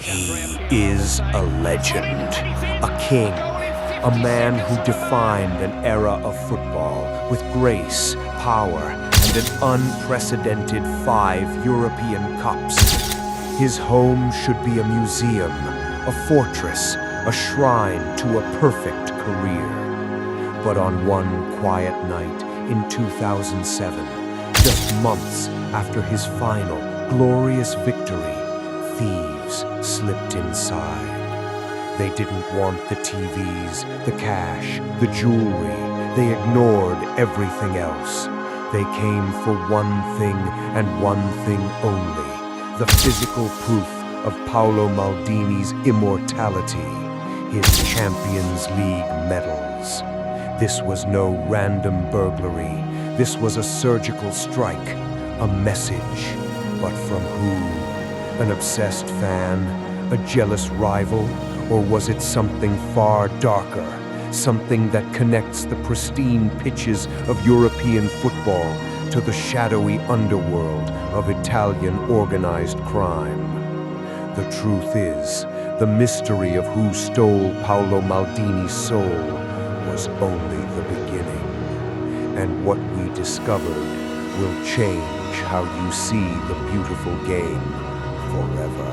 He is a legend, a king, a man who defined an era of football with grace, power, and an unprecedented 5 European Cups. His home should be a museum, a fortress, a shrine to a perfect career. But on one quiet night in 2007, just months after his final, glorious victory, thieves slipped inside. They didn't want the TVs, the cash, the jewelry. They ignored everything else. They came for one thing and one thing only: the physical proof of Paolo Maldini's immortality, his Champions League medals. This was no random burglary. This was a surgical strike, a message. But from who? An obsessed fan? A jealous rival? Or was it something far darker? Something that connects the pristine pitches of European football to the shadowy underworld of Italian organized crime. The truth is, the mystery of who stole Paolo Maldini's soul was only the beginning. And what we discovered will change how you see the beautiful game forever.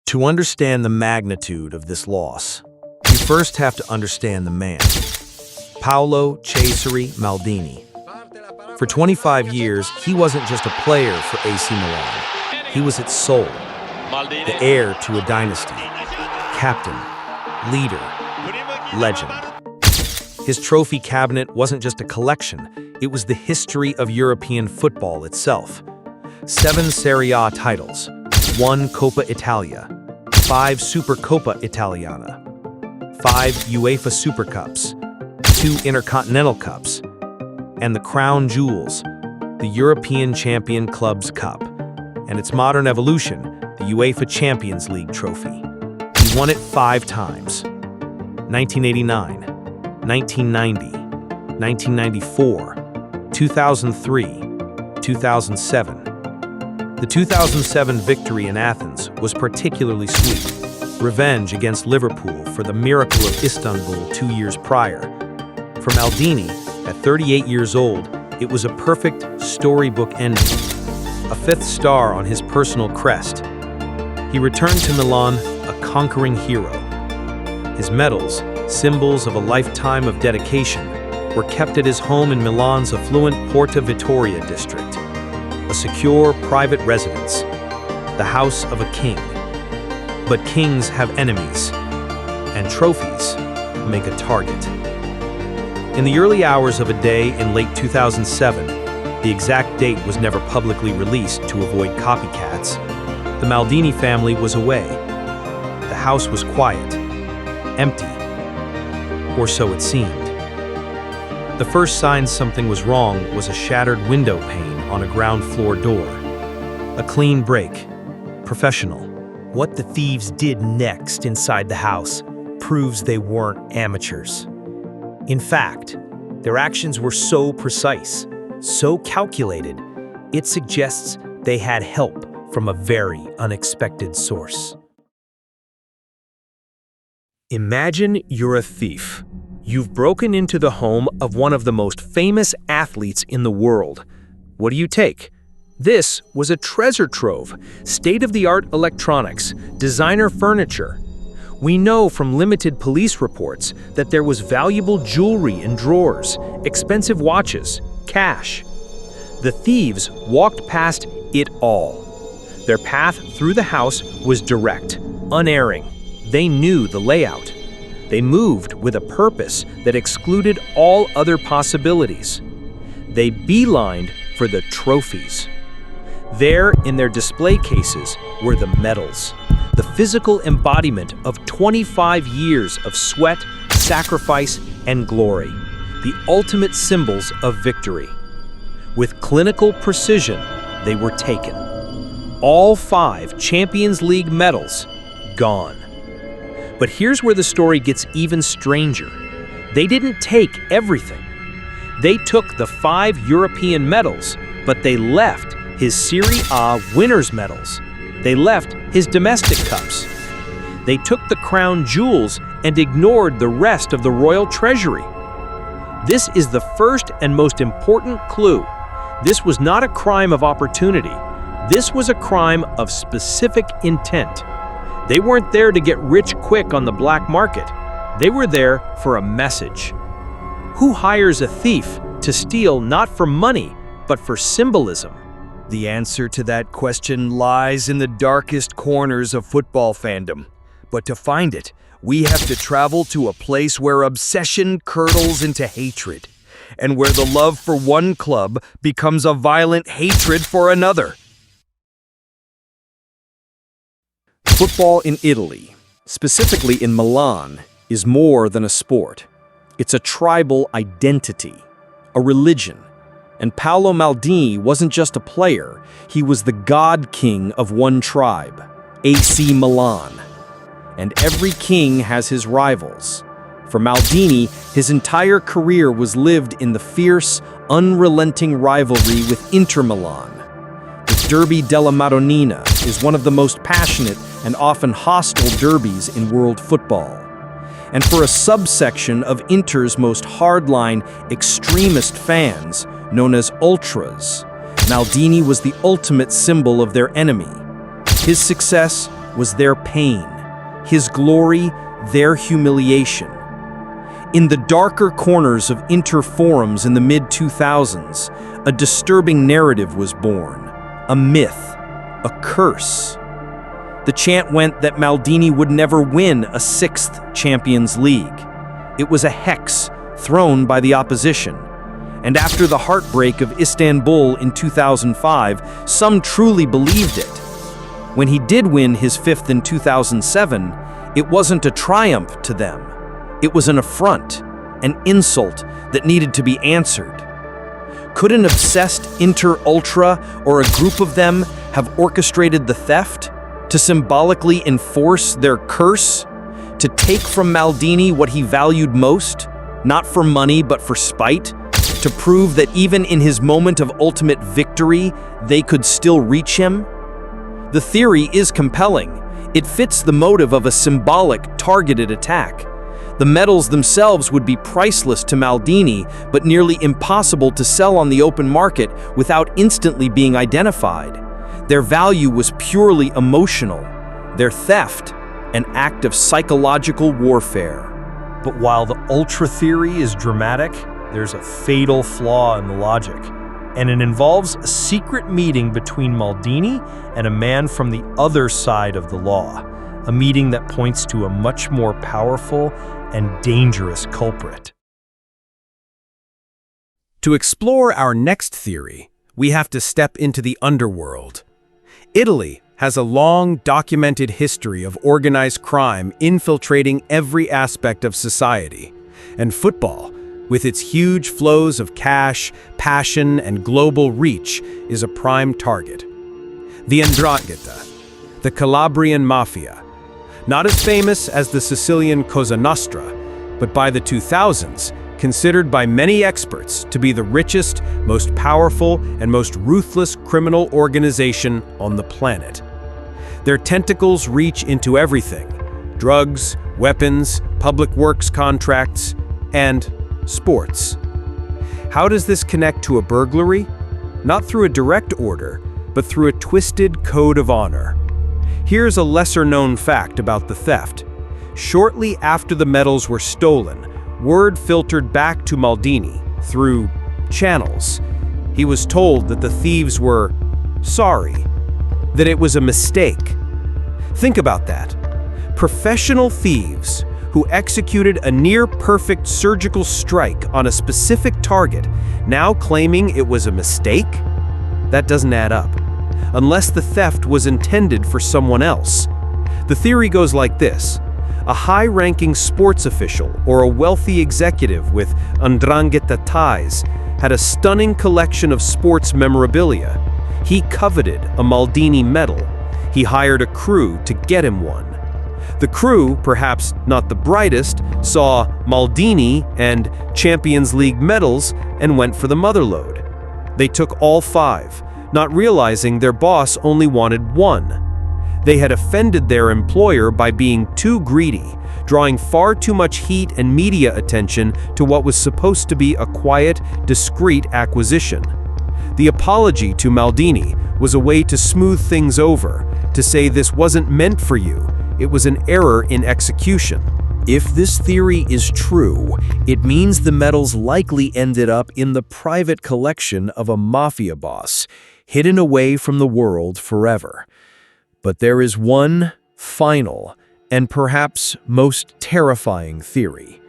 To understand the magnitude of this loss, you first have to understand the man, Paolo Cesare Maldini. For 25 years, he wasn't just a player for AC Milan. He was its soul, the heir to a dynasty, captain, leader, legend. His trophy cabinet wasn't just a collection, it was the history of European football itself. 7 Serie A titles, 1 Coppa Italia, 5 Supercoppa Italiana, 5 UEFA Super Cups, 2 Intercontinental Cups, and the crown jewels, the European Champion Clubs Cup, and its modern evolution, the UEFA Champions League trophy. He won it 5 times: 1989, 1990, 1994, 2003, 2007. The 2007 victory in Athens was particularly sweet. Revenge against Liverpool for the miracle of Istanbul 2 years prior. For Maldini, at 38 years old, it was a perfect storybook ending. A 5th star on his personal crest. He returned to Milan a conquering hero. His medals, symbols of a lifetime of dedication, were kept at his home in Milan's affluent Porta Vittoria district. A secure private residence, the house of a king. But kings have enemies, and trophies make a target. In the early hours of a day in late 2007, the exact date was never publicly released to avoid copycats, the Maldini family was away. The house was quiet, empty, or so it seemed. The first sign something was wrong was a shattered window pane on a ground floor door. A clean break. Professional. What the thieves did next inside the house proves they weren't amateurs. In fact, their actions were so precise, so calculated, it suggests they had help from a very unexpected source. Imagine you're a thief. You've broken into the home of one of the most famous athletes in the world. What do you take? This was a treasure trove, state-of-the-art electronics, designer furniture. We know from limited police reports that there was valuable jewelry in drawers, expensive watches, cash. The thieves walked past it all. Their path through the house was direct, unerring. They knew the layout. They moved with a purpose that excluded all other possibilities. They beelined for the trophies. There, in their display cases, were the medals, the physical embodiment of 25 years of sweat, sacrifice, and glory, the ultimate symbols of victory. With clinical precision, they were taken. All 5 Champions League medals gone. But here's where the story gets even stranger. They didn't take everything. They took the 5 European medals, but they left his Serie A winners' medals, They left his domestic cups. They took the crown jewels and ignored the rest of the royal treasury. This is the first and most important clue. This was not a crime of opportunity. This was a crime of specific intent. They weren't there to get rich quick on the black market. They were there for a message. Who hires a thief to steal not for money, but for symbolism? The answer to that question lies in the darkest corners of football fandom. But to find it, we have to travel to a place where obsession curdles into hatred, and where the love for one club becomes a violent hatred for another. Football in Italy, specifically in Milan, is more than a sport. It's a tribal identity, a religion. And Paolo Maldini wasn't just a player, he was the god king of one tribe, AC Milan. And every king has his rivals. For Maldini, his entire career was lived in the fierce, unrelenting rivalry with Inter Milan. The Derby della Madonnina is one of the most passionate and often hostile derbies in world football. And for a subsection of Inter's most hardline, extremist fans, known as ultras, Maldini was the ultimate symbol of their enemy. His success was their pain, his glory, their humiliation. In the darker corners of Inter forums in the mid-2000s, a disturbing narrative was born, a myth, a curse. The chant went that Maldini would never win a sixth Champions League. It was a hex thrown by the opposition. And after the heartbreak of Istanbul in 2005, some truly believed it. When he did win his fifth in 2007, it wasn't a triumph to them. It was an affront, an insult that needed to be answered. Could an obsessed Inter-Ultra or a group of them have orchestrated the theft to symbolically enforce their curse? To take from Maldini what he valued most, not for money but for spite? To prove that even in his moment of ultimate victory, they could still reach him? The theory is compelling. It fits the motive of a symbolic, targeted attack. The medals themselves would be priceless to Maldini, but nearly impossible to sell on the open market without instantly being identified. Their value was purely emotional. Their theft, an act of psychological warfare. But while the ultra theory is dramatic, there's a fatal flaw in the logic, and it involves a secret meeting between Maldini and a man from the other side of the law, a meeting that points to a much more powerful and dangerous culprit. To explore our next theory, we have to step into the underworld. Italy has a long, documented history of organized crime infiltrating every aspect of society, and football, with its huge flows of cash, passion, and global reach, is a prime target. The Ndrangheta, the Calabrian Mafia, not as famous as the Sicilian Cosa Nostra, but by the 2000s, considered by many experts to be the richest, most powerful, and most ruthless criminal organization on the planet. Their tentacles reach into everything: drugs, weapons, public works contracts, and sports. How does this connect to a burglary? Not through a direct order, but through a twisted code of honor. Here's a lesser-known fact about the theft. Shortly after the medals were stolen, word filtered back to Maldini through channels. He was told that the thieves were sorry, that it was a mistake. Think about that. Professional thieves who executed a near-perfect surgical strike on a specific target, now claiming it was a mistake? That doesn't add up, unless the theft was intended for someone else. The theory goes like this. A high-ranking sports official or a wealthy executive with Ndrangheta ties had a stunning collection of sports memorabilia. He coveted a Maldini medal. He hired a crew to get him one. The crew, perhaps not the brightest, saw Maldini and Champions League medals and went for the motherlode. They took all 5, not realizing their boss only wanted 1. They had offended their employer by being too greedy, drawing far too much heat and media attention to what was supposed to be a quiet, discreet acquisition. The apology to Maldini was a way to smooth things over, to say this wasn't meant for you, it was an error in execution. If this theory is true, it means the medals likely ended up in the private collection of a mafia boss, hidden away from the world forever. But there is one final and perhaps most terrifying theory.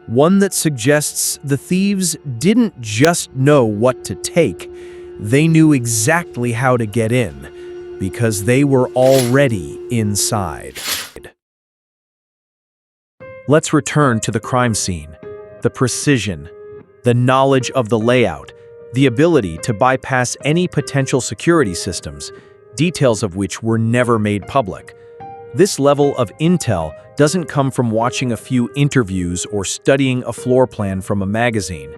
One that suggests the thieves didn't just know what to take, they knew exactly how to get in, because they were already inside. Let's return to the crime scene. The precision, the knowledge of the layout, the ability to bypass any potential security systems, details of which were never made public. This level of intel doesn't come from watching a few interviews or studying a floor plan from a magazine.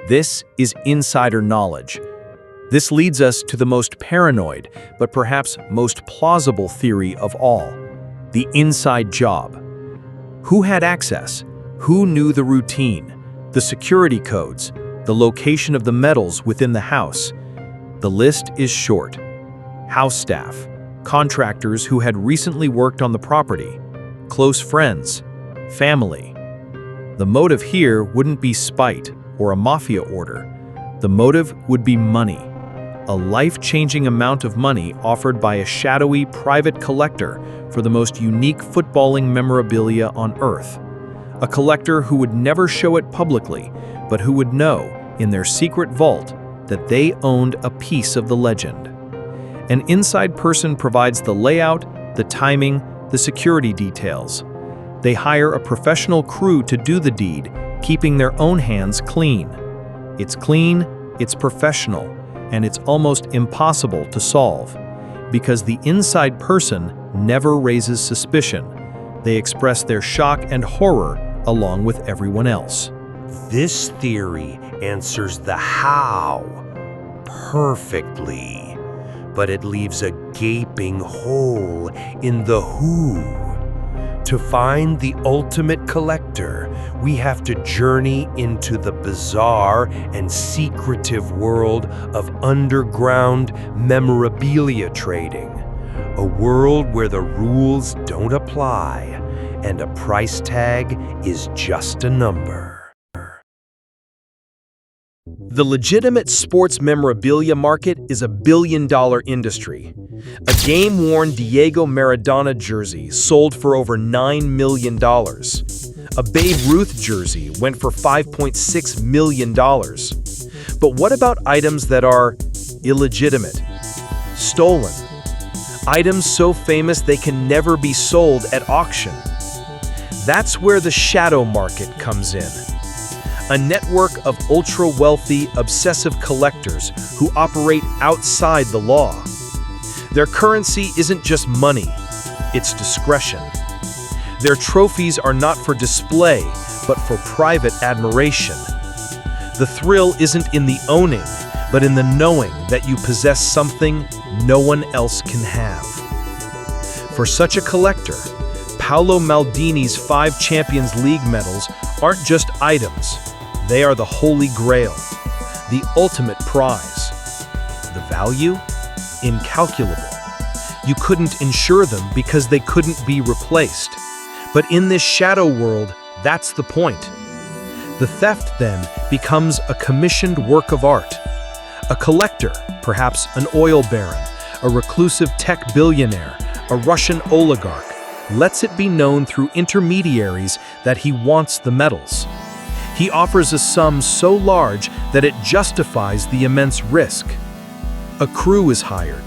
This is insider knowledge. This leads us to the most paranoid, but perhaps most plausible theory of all: the inside job. Who had access? Who knew the routine, the security codes, the location of the metals within the house? The list is short. House staff, contractors who had recently worked on the property, close friends, family. The motive here wouldn't be spite or a mafia order. The motive would be money. A life-changing amount of money offered by a shadowy private collector for the most unique footballing memorabilia on Earth. A collector who would never show it publicly, but who would know, in their secret vault, that they owned a piece of the legend. An inside person provides the layout, the timing, the security details. They hire a professional crew to do the deed, keeping their own hands clean. It's clean, it's professional, and it's almost impossible to solve, because the inside person never raises suspicion. They express their shock and horror along with everyone else. This theory answers the how perfectly, but it leaves a gaping hole in the who. To find the ultimate collector, we have to journey into the bizarre and secretive world of underground memorabilia trading, a world where the rules don't apply and a price tag is just a number. The legitimate sports memorabilia market is a billion-dollar industry. A game-worn Diego Maradona jersey sold for over $9 million. A Babe Ruth jersey went for $5.6 million. But what about items that are illegitimate, stolen? Items so famous they can never be sold at auction. That's where the shadow market comes in. A network of ultra-wealthy, obsessive collectors who operate outside the law. Their currency isn't just money, it's discretion. Their trophies are not for display, but for private admiration. The thrill isn't in the owning, but in the knowing that you possess something no one else can have. For such a collector, Paolo Maldini's 5 Champions League medals aren't just items. They are the holy grail, the ultimate prize. The value? Incalculable. You couldn't insure them because they couldn't be replaced. But in this shadow world, that's the point. The theft then becomes a commissioned work of art. A collector, perhaps an oil baron, a reclusive tech billionaire, a Russian oligarch, lets it be known through intermediaries that he wants the medals. He offers a sum so large that it justifies the immense risk. A crew is hired.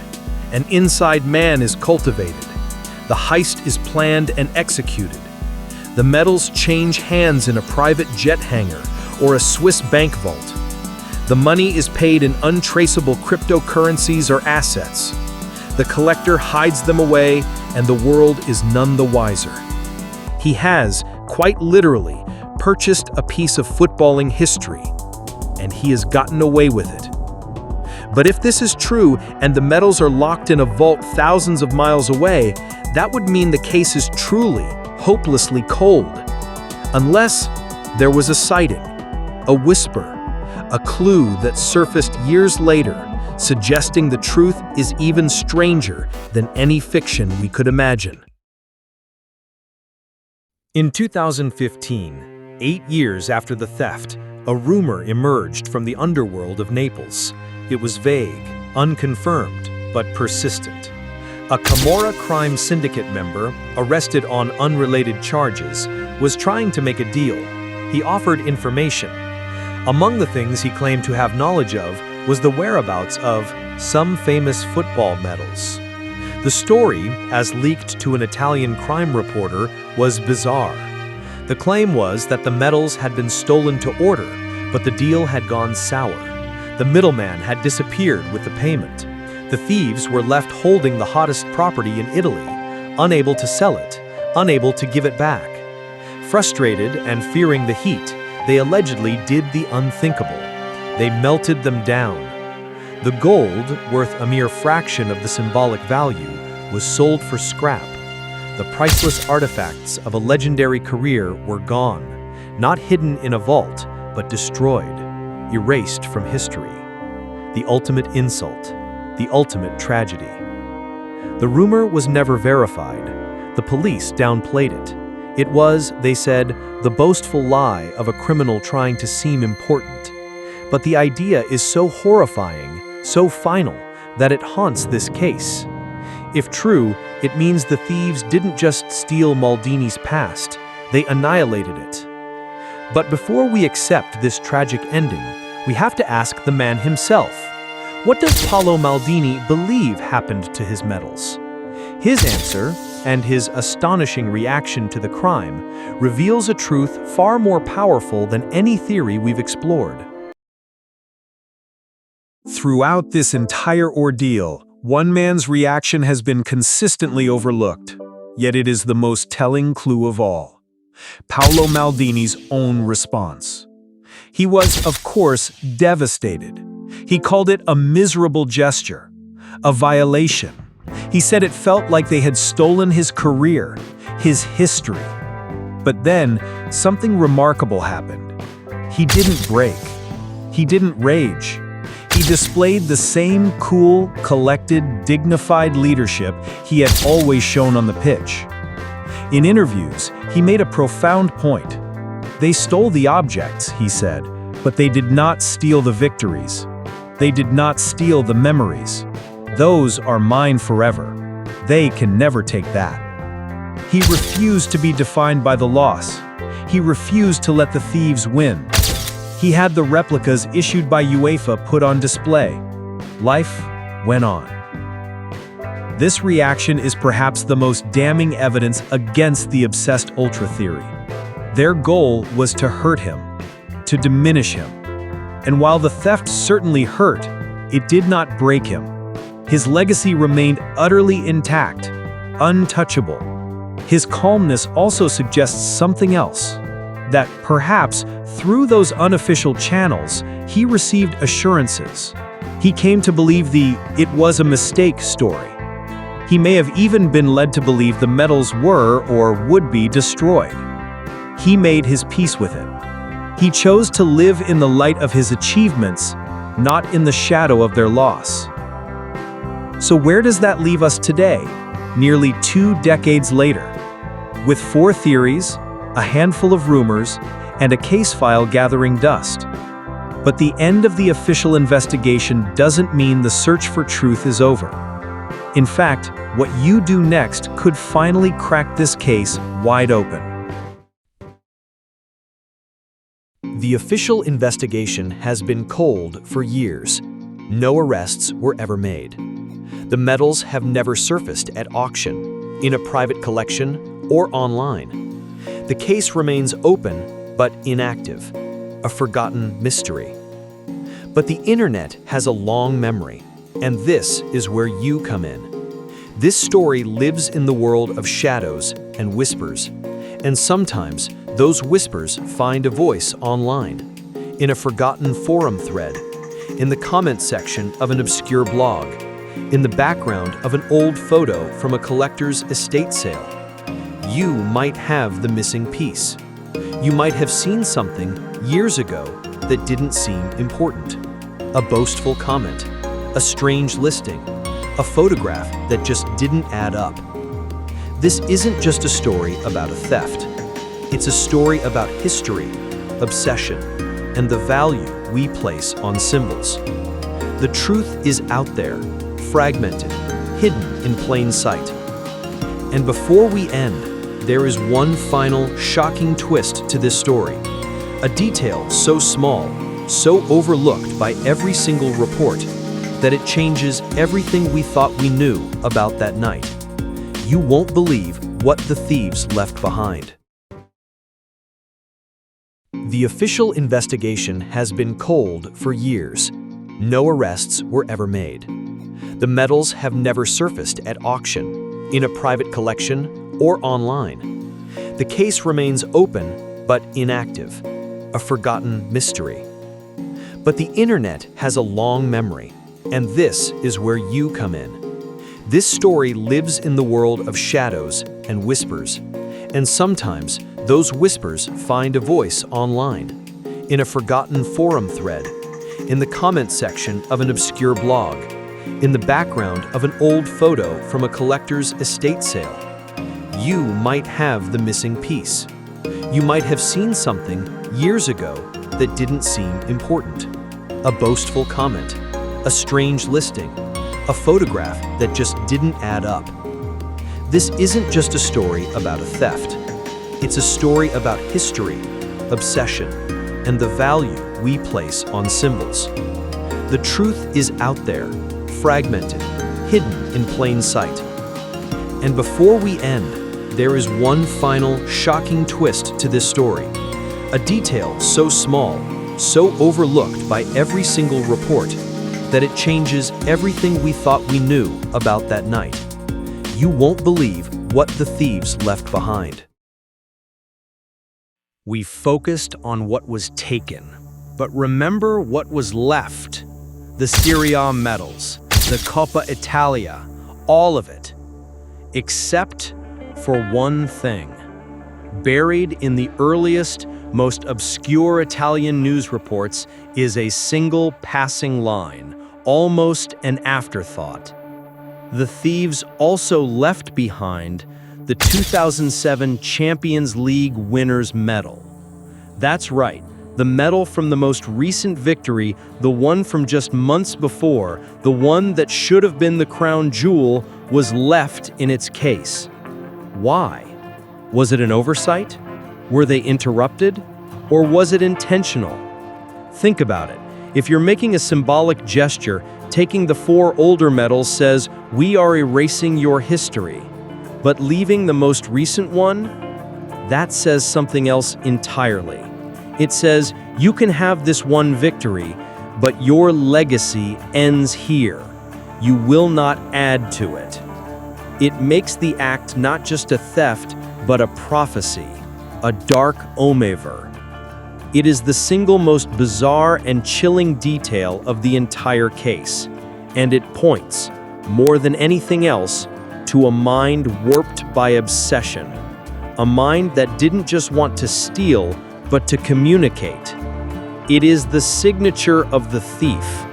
An inside man is cultivated. The heist is planned and executed. The medals change hands in a private jet hangar or a Swiss bank vault. The money is paid in untraceable cryptocurrencies or assets. The collector hides them away, and the world is none the wiser. He has, quite literally, purchased a piece of footballing history, and he has gotten away with it. But if this is true and the metals are locked in a vault thousands of miles away, that would mean the case is truly, hopelessly cold. Unless there was a sighting, a whisper, a clue that surfaced years later, suggesting the truth is even stranger than any fiction we could imagine. In 2015, 8 years after the theft, a rumor emerged from the underworld of Naples. It was vague, unconfirmed, but persistent. A Camorra crime syndicate member, arrested on unrelated charges, was trying to make a deal. He offered information. Among the things he claimed to have knowledge of was the whereabouts of some famous football medals. The story, as leaked to an Italian crime reporter, was bizarre. The claim was that the medals had been stolen to order, but the deal had gone sour. The middleman had disappeared with the payment. The thieves were left holding the hottest property in Italy, unable to sell it, unable to give it back. Frustrated and fearing the heat, they allegedly did the unthinkable. They melted them down. The gold, worth a mere fraction of the symbolic value, was sold for scrap. The priceless artifacts of a legendary career were gone, not hidden in a vault, but destroyed, erased from history. The ultimate insult, the ultimate tragedy. The rumor was never verified. The police downplayed it. It was, they said, the boastful lie of a criminal trying to seem important. But the idea is so horrifying, so final, that it haunts this case. If true, it means the thieves didn't just steal Maldini's past, they annihilated it. But before we accept this tragic ending, we have to ask the man himself. What does Paolo Maldini believe happened to his medals? His answer, and his astonishing reaction to the crime, reveals a truth far more powerful than any theory we've explored. Throughout this entire ordeal, one man's reaction has been consistently overlooked, yet it is the most telling clue of all. Paolo Maldini's own response. He was, of course, devastated. He called it a miserable gesture, a violation. He said it felt like they had stolen his career, his history. But then, something remarkable happened. He didn't break. He didn't rage. He displayed the same cool, collected, dignified leadership he had always shown on the pitch. In interviews, he made a profound point. They stole the objects, he said, but they did not steal the victories. They did not steal the memories. Those are mine forever. They can never take that. He refused to be defined by the loss. He refused to let the thieves win. He had the replicas issued by UEFA put on display. Life went on. This reaction is perhaps the most damning evidence against the obsessed ultra theory. Their goal was to hurt him, to diminish him. And while the theft certainly hurt, it did not break him. His legacy remained utterly intact, untouchable. His calmness also suggests something else, that perhaps through those unofficial channels, he received assurances. He came to believe the "it was a mistake" story. He may have even been led to believe the medals were or would be destroyed. He made his peace with it. He chose to live in the light of his achievements, not in the shadow of their loss. So where does that leave us today, nearly 2 decades later? With 4 theories, a handful of rumors, and a case file gathering dust. But the end of the official investigation doesn't mean the search for truth is over. In fact, what you do next could finally crack this case wide open. The official investigation has been cold for years. No arrests were ever made. The medals have never surfaced at auction, in a private collection, or online. The case remains open, but inactive, a forgotten mystery. But the internet has a long memory, and this is where you come in. This story lives in the world of shadows and whispers, and sometimes those whispers find a voice online, in a forgotten forum thread, in the comment section of an obscure blog, in the background of an old photo from a collector's estate sale. You might have the missing piece. You might have seen something years ago that didn't seem important. A boastful comment, a strange listing, a photograph that just didn't add up. This isn't just a story about a theft. It's a story about history, obsession, and the value we place on symbols. The truth is out there, fragmented, hidden in plain sight. And before we end, there is one final, shocking twist to this story. A detail so small, so overlooked by every single report, that it changes everything we thought we knew about that night. You won't believe what the thieves left behind. The official investigation has been cold for years. No arrests were ever made. The medals have never surfaced at auction, in a private collection, or online. The case remains open but inactive, a forgotten mystery. But the internet has a long memory, and this is where you come in. This story lives in the world of shadows and whispers, and sometimes those whispers find a voice online, in a forgotten forum thread, in the comment section of an obscure blog, in the background of an old photo from a collector's estate sale. You might have the missing piece. You might have seen something years ago that didn't seem important. A boastful comment, a strange listing, a photograph that just didn't add up. This isn't just a story about a theft. It's a story about history, obsession, and the value we place on symbols. The truth is out there, fragmented, hidden in plain sight. And before we end, there is one final, shocking twist to this story. A detail so small, so overlooked by every single report, that it changes everything we thought we knew about that night. You won't believe what the thieves left behind. We focused on what was taken, but remember what was left. The Serie A medals, the Coppa Italia, all of it. Except for one thing. Buried in the earliest, most obscure Italian news reports is a single passing line, almost an afterthought. The thieves also left behind the 2007 Champions League winners' medal. That's right, the medal from the most recent victory, the one from just months before, the one that should have been the crown jewel, was left in its case. Why? Was it an oversight? Were they interrupted? Or was it intentional? Think about it. If you're making a symbolic gesture, taking the 4 older medals says, "We are erasing your history." But leaving the most recent one? That says something else entirely. It says, you can have this one victory, but your legacy ends here. You will not add to it. It makes the act not just a theft, but a prophecy, a dark omever. It is the single most bizarre and chilling detail of the entire case, and it points, more than anything else, to a mind warped by obsession, a mind that didn't just want to steal, but to communicate. It is the signature of the thief,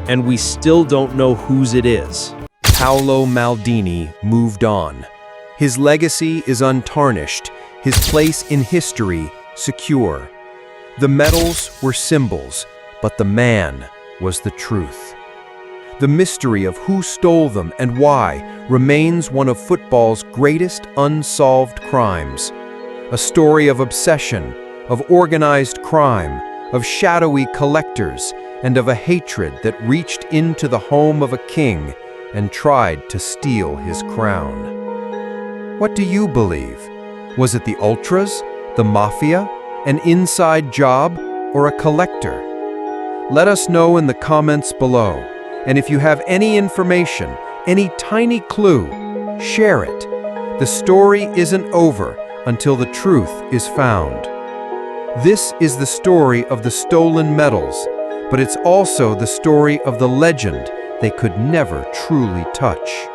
and we still don't know whose it is. Paolo Maldini moved on. His legacy is untarnished, his place in history secure. The medals were symbols, but the man was the truth. The mystery of who stole them and why remains one of football's greatest unsolved crimes. A story of obsession, of organized crime, of shadowy collectors, and of a hatred that reached into the home of a king and tried to steal his crown. What do you believe? Was it the ultras, the mafia, an inside job, or a collector? Let us know in the comments below. And if you have any information, any tiny clue, share it. The story isn't over until the truth is found. This is the story of the stolen medals, but it's also the story of the legend they could never truly touch.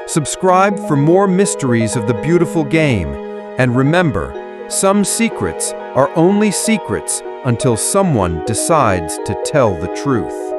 Subscribe for more mysteries of the beautiful game, and remember, some secrets are only secrets until someone decides to tell the truth.